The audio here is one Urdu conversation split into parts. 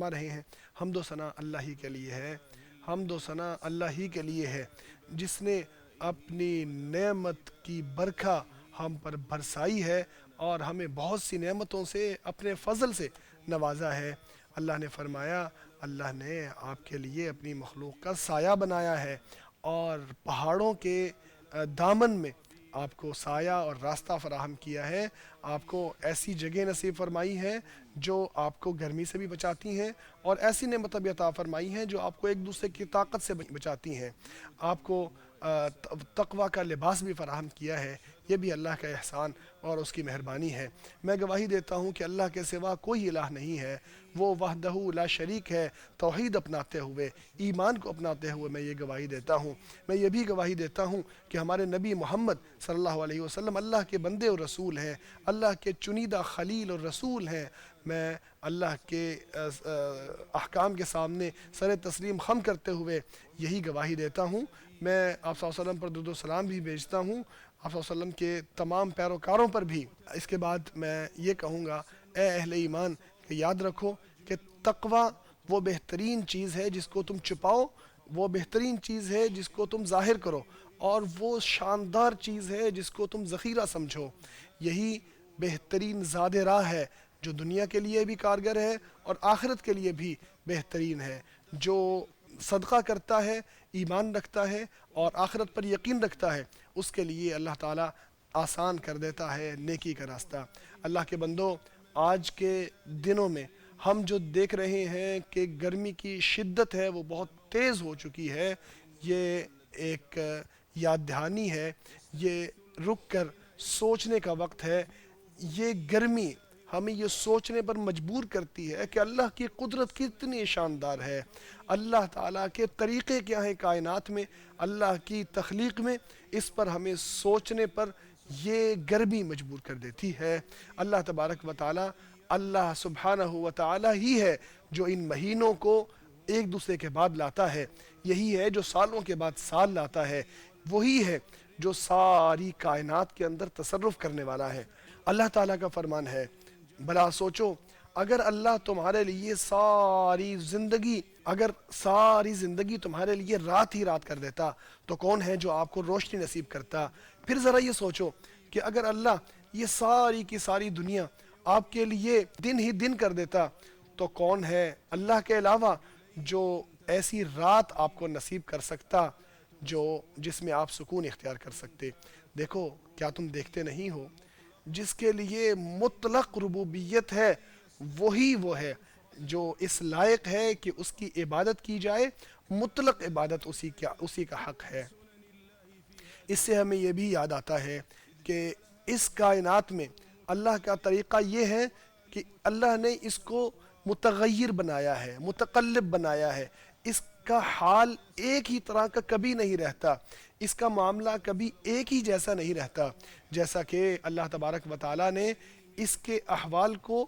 فرما رہے ہیں حمد و ثنا اللہ ہی کے لیے ہے، حمد و ثنا اللہ ہی کے لیے ہے جس نے اپنی نعمت کی برکھا ہم پر برسائی ہے اور ہمیں بہت سی نعمتوں سے اپنے فضل سے نوازا ہے۔ اللہ نے فرمایا اللہ نے آپ کے لیے اپنی مخلوق کا سایہ بنایا ہے اور پہاڑوں کے دامن میں آپ کو سایہ اور راستہ فراہم کیا ہے، آپ کو ایسی جگہ نصیب فرمائی ہیں جو آپ کو گرمی سے بھی بچاتی ہیں اور ایسی نعمتیں بھی عطا فرمائی ہیں جو آپ کو ایک دوسرے کی طاقت سے بچاتی ہیں، آپ کو تقوی کا لباس بھی فراہم کیا ہے۔ یہ بھی اللہ کا احسان اور اس کی مہربانی ہے۔ میں گواہی دیتا ہوں کہ اللہ کے سوا کوئی الہ نہیں ہے، وہ وحدہ لا شریک ہے۔ توحید اپناتے ہوئے، ایمان کو اپناتے ہوئے میں یہ گواہی دیتا ہوں۔ میں یہ بھی گواہی دیتا ہوں کہ ہمارے نبی محمد صلی اللہ علیہ وسلم اللہ کے بندے اور رسول ہیں، اللہ کے چنیدہ خلیل اور رسول ہیں۔ میں اللہ کے احکام کے سامنے سر تسلیم خم کرتے ہوئے یہی گواہی دیتا ہوں۔ میں آپ صلی اللہ علیہ وسلم پر درود و سلام بھی بھیجتا ہوں، آپ صلی اللہ علیہ وسلم کے تمام پیروکاروں پر بھی۔ اس کے بعد میں یہ کہوں گا اے اہل ایمان کہ یاد رکھو کہ تقوی وہ بہترین چیز ہے جس کو تم چھپاؤ، وہ بہترین چیز ہے جس کو تم ظاہر کرو، اور وہ شاندار چیز ہے جس کو تم ذخیرہ سمجھو۔ یہی بہترین زاد راہ ہے جو دنیا کے لیے بھی کارگر ہے اور آخرت کے لیے بھی بہترین ہے۔ جو صدقہ کرتا ہے، ایمان رکھتا ہے اور آخرت پر یقین رکھتا ہے، اس کے لیے اللہ تعالیٰ آسان کر دیتا ہے نیکی کا راستہ۔ اللہ کے بندو، آج کے دنوں میں ہم جو دیکھ رہے ہیں کہ گرمی کی شدت ہے وہ بہت تیز ہو چکی ہے، یہ ایک یاد دہانی ہے، یہ رک کر سوچنے کا وقت ہے۔ یہ گرمی ہمیں یہ سوچنے پر مجبور کرتی ہے کہ اللہ کی قدرت کتنی شاندار ہے، اللہ تعالیٰ کے طریقے کیا ہیں کائنات میں، اللہ کی تخلیق میں، اس پر ہمیں سوچنے پر یہ گرمی مجبور کر دیتی ہے۔ اللہ تبارک و تعالیٰ، اللہ سبحانہ و تعالیٰ ہی ہے جو ان مہینوں کو ایک دوسرے کے بعد لاتا ہے، یہی ہے جو سالوں کے بعد سال لاتا ہے، وہی ہے جو ساری کائنات کے اندر تصرف کرنے والا ہے۔ اللہ تعالیٰ کا فرمان ہے، بھلا سوچو اگر اللہ تمہارے لیے ساری زندگی تمہارے لیے رات ہی رات کر دیتا تو کون ہے جو آپ کو روشنی نصیب کرتا؟ پھر ذرا یہ سوچو کہ اگر اللہ یہ ساری کی ساری دنیا آپ کے لیے دن ہی دن کر دیتا تو کون ہے اللہ کے علاوہ جو ایسی رات آپ کو نصیب کر سکتا جس میں آپ سکون اختیار کر سکتے؟ دیکھو، کیا تم دیکھتے نہیں ہو جس کے لیے مطلق ربوبیت ہے وہی وہ ہے جو اس لائق ہے کہ اس کی عبادت کی جائے، مطلق عبادت اسی کا حق ہے۔ اس سے ہمیں یہ بھی یاد آتا ہے کہ اس کائنات میں اللہ کا طریقہ یہ ہے کہ اللہ نے اس کو متغیر بنایا ہے، متقلب بنایا ہے، اس کا حال ایک ہی طرح کا کبھی نہیں رہتا، اس کا معاملہ کبھی ایک ہی جیسا نہیں رہتا، جیسا کہ اللہ تبارک و تعالیٰ نے اس کے احوال کو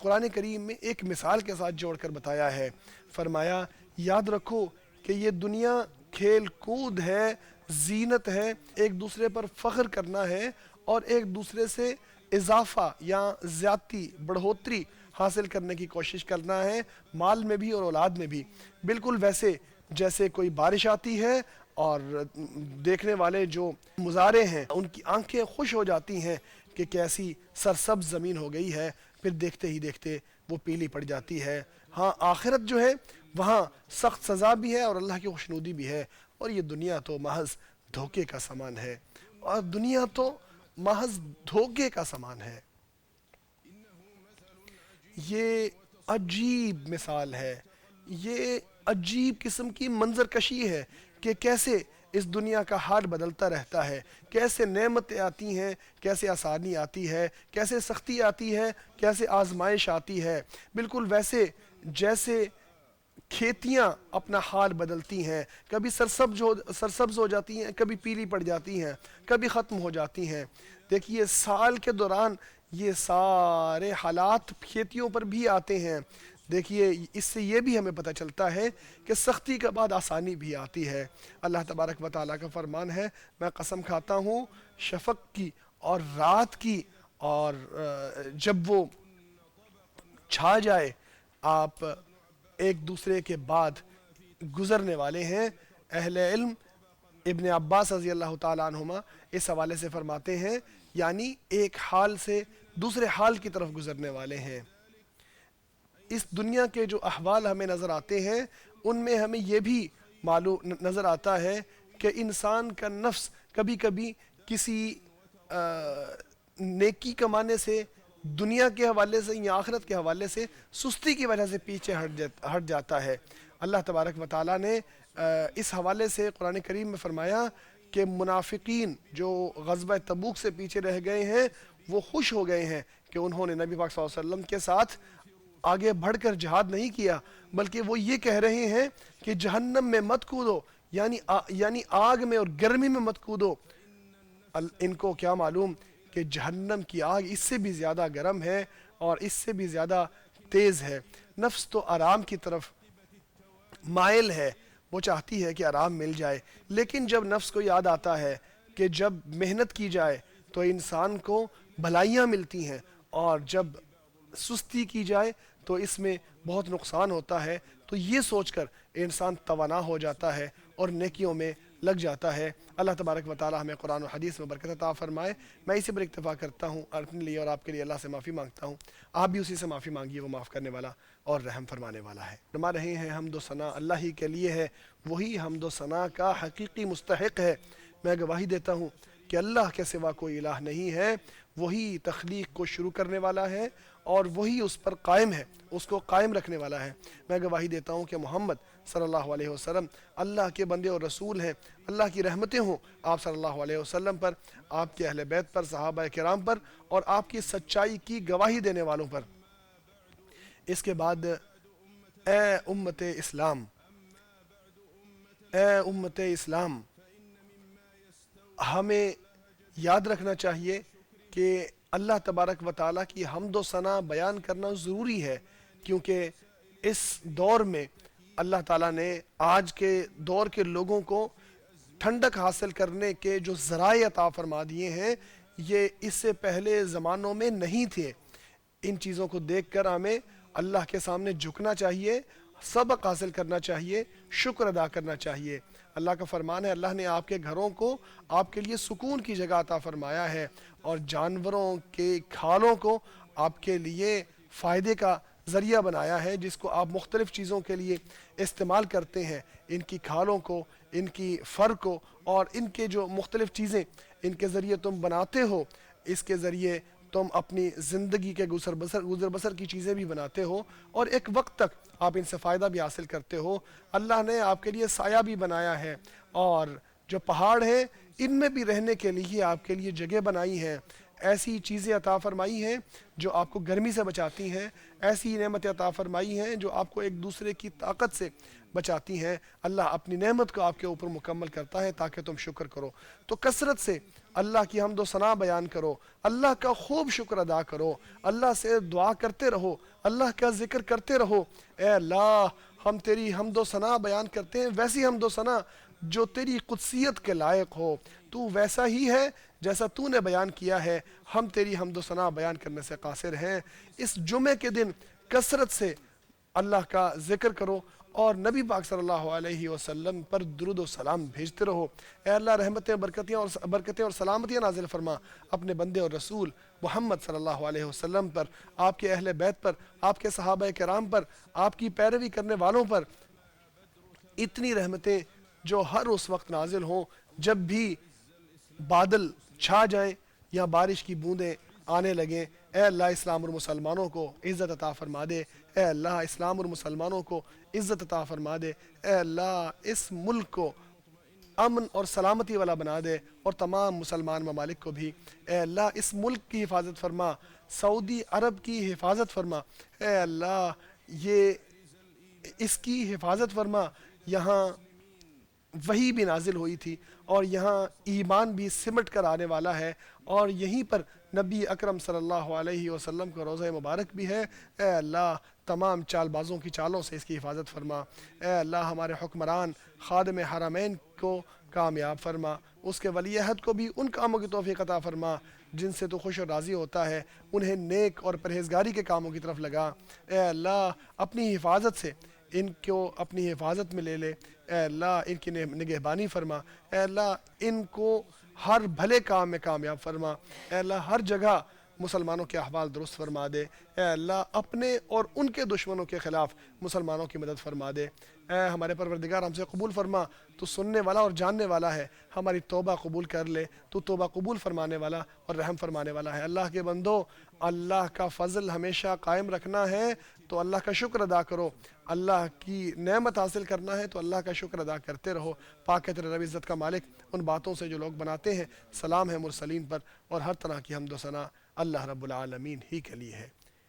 قرآن کریم میں ایک مثال کے ساتھ جوڑ کر بتایا ہے۔ فرمایا یاد رکھو کہ یہ دنیا کھیل کود ہے، زینت ہے، ایک دوسرے پر فخر کرنا ہے اور ایک دوسرے سے اضافہ یا زیادتی بڑھوتری حاصل کرنے کی کوشش کرنا ہے، مال میں بھی اور اولاد میں بھی۔ بالکل ویسے جیسے کوئی بارش آتی ہے اور دیکھنے والے جو مزارع ہیں ان کی آنکھیں خوش ہو جاتی ہیں کہ کیسی سرسبز زمین ہو گئی ہے، پھر دیکھتے ہی دیکھتے وہ پیلی پڑ جاتی ہے۔ ہاں، آخرت جو ہے وہاں سخت سزا بھی ہے اور اللہ کی خوشنودی بھی ہے، اور یہ دنیا تو محض دھوکے کا سامان ہے، اور دنیا تو محض دھوکے کا سامان ہے۔ یہ عجیب مثال ہے، یہ عجیب قسم کی منظر کشی ہے کہ کیسے اس دنیا کا حال بدلتا رہتا ہے، کیسے نعمتیں آتی ہیں، کیسے آسانی آتی ہے، کیسے سختی آتی ہے، کیسے آزمائش آتی ہے۔ بالکل ویسے جیسے کھیتیاں اپنا حال بدلتی ہیں، کبھی سرسبز ہو جاتی ہیں، کبھی پیلی پڑ جاتی ہیں، کبھی ختم ہو جاتی ہیں۔ دیکھیے سال کے دوران یہ سارے حالات کھیتیوں پر بھی آتے ہیں۔ دیکھیے اس سے یہ بھی ہمیں پتہ چلتا ہے کہ سختی کے بعد آسانی بھی آتی ہے۔ اللہ تبارک و تعالیٰ کا فرمان ہے، میں قسم کھاتا ہوں شفق کی اور رات کی، اور جب وہ چھا جائے آپ ایک دوسرے کے بعد گزرنے والے ہیں۔ اہل علم ابن عباس رضی اللہ تعالیٰ عنہما اس حوالے سے فرماتے ہیں یعنی ایک حال سے دوسرے حال کی طرف گزرنے والے ہیں۔ اس دنیا کے جو احوال ہمیں نظر آتے ہیں ان میں ہمیں یہ بھی معلوم نظر آتا ہے کہ انسان کا نفس کبھی کبھی کسی نیکی کمانے سے، دنیا کے حوالے سے یا آخرت کے حوالے سے سستی کی وجہ سے پیچھے ہٹ جاتا ہے۔ اللہ تبارک و تعالیٰ نے اس حوالے سے قرآن کریم میں فرمایا کہ منافقین جو غزوہ تبوک سے پیچھے رہ گئے ہیں وہ خوش ہو گئے ہیں کہ انہوں نے نبی پاک صلی اللہ علیہ وسلم کے ساتھ آگے بڑھ کر جہاد نہیں کیا، بلکہ وہ یہ کہہ رہے ہیں کہ جہنم میں مت کودو، یعنی آگ میں اور گرمی میں مت کودو۔ ان کو کیا معلوم کہ جہنم کی آگ اس سے بھی زیادہ گرم ہے اور اس سے بھی زیادہ تیز ہے۔ نفس تو آرام کی طرف مائل ہے، وہ چاہتی ہے کہ آرام مل جائے، لیکن جب نفس کو یاد آتا ہے کہ جب محنت کی جائے تو انسان کو بھلائیاں ملتی ہیں اور جب سستی کی جائے تو اس میں بہت نقصان ہوتا ہے، تو یہ سوچ کر انسان توانا ہو جاتا ہے اور نیکیوں میں لگ جاتا ہے۔ اللہ تبارک و تعالی ہمیں قرآن و حدیث میں برکت عطا فرمائے۔ میں اسی پر اکتفا کرتا ہوں اور اپنے لیے اور آپ کے لیے اللہ سے معافی مانگتا ہوں۔ آپ بھی اسی سے معافی مانگیے، وہ معاف کرنے والا اور رحم فرمانے والا ہے۔ فرما رہے ہیں حمد و ثنا اللہ ہی کے لیے ہے، وہی حمد و ثنا کا حقیقی مستحق ہے۔ میں گواہی دیتا ہوں کہ اللہ کے سوا کوئی الہ نہیں ہے، وہی تخلیق کو شروع کرنے والا ہے اور وہی اس پر قائم ہے، اس کو قائم رکھنے والا ہے۔ میں گواہی دیتا ہوں کہ محمد صلی اللہ علیہ وسلم اللہ کے بندے اور رسول ہیں۔ اللہ کی رحمتیں ہوں آپ صلی اللہ علیہ وسلم پر، آپ کے اہل بیت پر، صحابہ کرام پر اور آپ کی سچائی کی گواہی دینے والوں پر۔ اس کے بعد اے امت اسلام، اے امت اسلام، ہمیں یاد رکھنا چاہیے کہ اللہ تبارک و تعالیٰ کی حمد و ثنا بیان کرنا ضروری ہے، کیونکہ اس دور میں اللہ تعالیٰ نے آج کے دور کے لوگوں کو ٹھنڈک حاصل کرنے کے جو ذرائع عطا فرما دیے ہیں یہ اس سے پہلے زمانوں میں نہیں تھے۔ ان چیزوں کو دیکھ کر ہمیں اللہ کے سامنے جھکنا چاہیے، سبق حاصل کرنا چاہیے، شکر ادا کرنا چاہیے۔ اللہ کا فرمان ہے، اللہ نے آپ کے گھروں کو آپ کے لیے سکون کی جگہ عطا فرمایا ہے اور جانوروں کے کھالوں کو آپ کے لیے فائدے کا ذریعہ بنایا ہے، جس کو آپ مختلف چیزوں کے لیے استعمال کرتے ہیں۔ ان کی کھالوں کو، ان کی فر کو اور ان کے جو مختلف چیزیں ان کے ذریعے تم بناتے ہو، اس کے ذریعے تم اپنی زندگی کے گزر بسر کی چیزیں بھی بناتے ہو اور ایک وقت تک آپ ان سے فائدہ بھی حاصل کرتے ہو۔ اللہ نے آپ کے لیے سایہ بھی بنایا ہے اور جو پہاڑ ہیں ان میں بھی رہنے کے لیے آپ کے لیے جگہ بنائی ہیں، ایسی چیزیں عطا فرمائی ہیں جو آپ کو گرمی سے بچاتی ہیں، ایسی نعمتیں عطا فرمائی ہیں جو آپ کو ایک دوسرے کی طاقت سے بچاتی ہیں۔ اللہ اپنی نعمت کو آپ کے اوپر مکمل کرتا ہے تاکہ تم شکر کرو۔ تو کثرت سے اللہ کی حمد و ثنا بیان کرو، اللہ کا خوب شکر ادا کرو، اللہ سے دعا کرتے رہو، اللہ کا ذکر کرتے رہو۔ اے اللہ، ہم تیری حمد و ثنا بیان کرتے ہیں، ویسی حمد و ثنا جو تیری قدسیت کے لائق ہو۔ تو ویسا ہی ہے جیسا تو نے بیان کیا ہے، ہم تیری حمد و ثنا بیان کرنے سے قاصر ہیں۔ اس جمعے کے دن کثرت سے اللہ کا ذکر کرو اور نبی پاک صلی اللہ علیہ وسلم پر درود و سلام بھیجتے رہو۔ اے اللہ، رحمتیں، برکتیں اور سلامتیاں نازل فرما اپنے بندے اور رسول محمد صلی اللہ علیہ وسلم پر، آپ کے اہل بیت پر، آپ کے صحابہ کرام پر، آپ کی پیروی کرنے والوں پر۔ اتنی رحمتیں جو ہر اس وقت نازل ہوں جب بھی بادل چھا جائیں یا بارش کی بوندیں آنے لگیں۔ اے اللہ، اسلام اور مسلمانوں کو عزت عطا فرما دے۔ اے اللہ، اسلام اور مسلمانوں کو عزت عطا فرما دے۔ اے اللہ، اس ملک کو امن اور سلامتی والا بنا دے اور تمام مسلمان ممالک کو بھی۔ اے اللہ، اس ملک کی حفاظت فرما، سعودی عرب کی حفاظت فرما۔ اے اللہ، یہ اس کی حفاظت فرما۔ یہاں وحی بھی نازل ہوئی تھی اور یہاں ایمان بھی سمٹ کر آنے والا ہے اور یہیں پر نبی اکرم صلی اللہ علیہ وسلم کا روضہ مبارک بھی ہے۔ اے اللہ، تمام چال بازوں کی چالوں سے اس کی حفاظت فرما۔ اے اللہ، ہمارے حکمران خادم حرمین کو کامیاب فرما، اس کے ولی عہد کو بھی ان کاموں کی توفیق عطا فرما جن سے تو خوش و راضی ہوتا ہے، انہیں نیک اور پرہیزگاری کے کاموں کی طرف لگا۔ اے اللہ، اپنی حفاظت سے ان کو اپنی حفاظت میں لے لے، اے اللہ ان کی نگہبانی فرما، اے اللہ ان کو ہر بھلے کام میں کامیاب فرما، اے اللہ ہر جگہ مسلمانوں کے احوال درست فرما دے، اے اللہ اپنے اور ان کے دشمنوں کے خلاف مسلمانوں کی مدد فرما دے، اے ہمارے پروردگار ہم سے قبول فرما، تو سننے والا اور جاننے والا ہے، ہماری توبہ قبول کر لے، تو توبہ قبول فرمانے والا اور رحم فرمانے والا ہے۔ اللہ کے بندو، اللہ کا فضل ہمیشہ قائم رکھنا ہے تو اللہ کا شکر ادا کرو، اللہ کی نعمت حاصل کرنا ہے تو اللہ کا شکر ادا کرتے رہو۔ پاک ہے تیرے رب عزت کا مالک ان باتوں سے جو لوگ بناتے ہیں، سلام ہے مرسلین پر، اور ہر طرح کی حمد و ثنا اللہ رب العالمین ہی کے لیے ہے۔